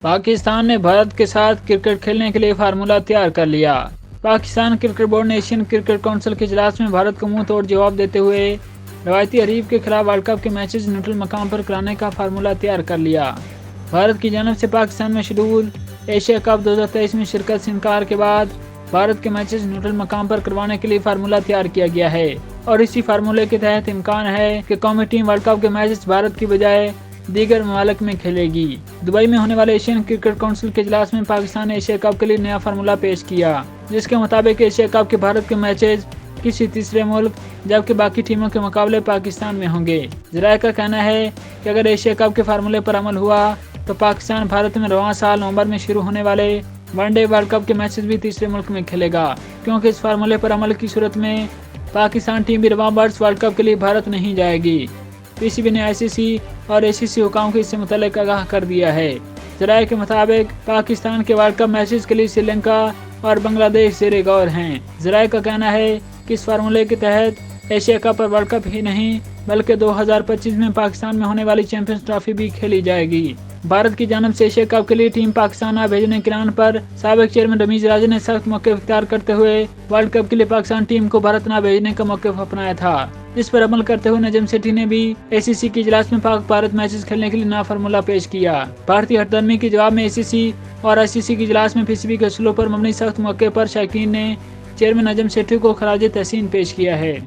پاکستان نے بھارت کے ساتھ کرکٹ کھیلنے کے لیے فارمولہ تیار کر لیا۔ پاکستان کرکٹ بورڈ نے ایشین کرکٹ کونسل کے اجلاس میں بھارت کو منہ توڑ جواب دیتے ہوئے روایتی حریف کے خلاف ورلڈ کپ کے میچز نیوٹرل مقام پر کرانے کا فارمولہ تیار کر لیا۔ بھارت کی جانب سے پاکستان میں شیڈول ایشیا کپ 2023 میں شرکت سے انکار کے بعد بھارت کے میچز نیوٹرل مقام پر کروانے کے لیے فارمولہ تیار کیا گیا ہے، اور اسی فارمولے کے تحت امکان ہے کہ قومی ٹیم ورلڈ کپ کے میچز بھارت کی بجائے دیگر ممالک میں کھیلے گی۔ دبئی میں ہونے والے ایشین کرکٹ کونسل کے اجلاس میں پاکستان نے ایشیا کپ کے لیے نیا فارمولہ پیش کیا، جس کے مطابق ایشیا کپ کے بھارت کے میچز کسی تیسرے ملک جبکہ باقی ٹیموں کے مقابلے پاکستان میں ہوں گے۔ ذرائع کا کہنا ہے کہ اگر ایشیا کپ کے فارمولے پر عمل ہوا تو پاکستان بھارت میں رواں سال نومبر میں شروع ہونے والے ون ڈے ورلڈ کپ کے میچز بھی تیسرے ملک میں کھیلے گا، کیونکہ اس فارمولے پر عمل کی صورت میں پاکستان ٹیم بھی رواں برس ورلڈ کپ کے لیے بھارت نہیں جائے گی۔ پی سی بی نے آئی سی سی اور اے سی سی حکام کو اس سے متعلق آگاہ کر دیا ہے۔ ذرائع کے مطابق پاکستان کے ورلڈ کپ میچز کے لیے سری لنکا اور بنگلہ دیش زیر غور ہیں۔ ذرائع کا کہنا ہے کہ اس فارمولے کے تحت ایشیا کپ پر ورلڈ کپ ہی نہیں بلکہ 2025 میں پاکستان میں ہونے والی چیمپئنز ٹرافی بھی کھیلی جائے گی۔ بھارت کی جانب سے ایشیا کپ کے لیے ٹیم پاکستان نہ بھیجنے کے اعلان پر سابق چیئرمین رمیز راجہ نے سخت موقف اختیار کرتے ہوئے ورلڈ کپ کے لیے پاکستان ٹیم کو بھارت نہ بھیجنے کا موقف اپنایا تھا۔ اس پر عمل کرتے ہوئے نجم سیٹھی نے بھی اے سی سی کے اجلاس میں پاک بھارت میچز کھیلنے کے لیے نیا فارمولہ پیش کیا۔ بھارتی ہٹ درمی کے جواب میں اے سی سی اور آئی سی سی کے اجلاس میں پی سی بی کے اصولوں پر مبنی سخت موقع پر شائقین نے چیئرمین نجم سیٹھی کو خراج تحسین پیش کیا ہے۔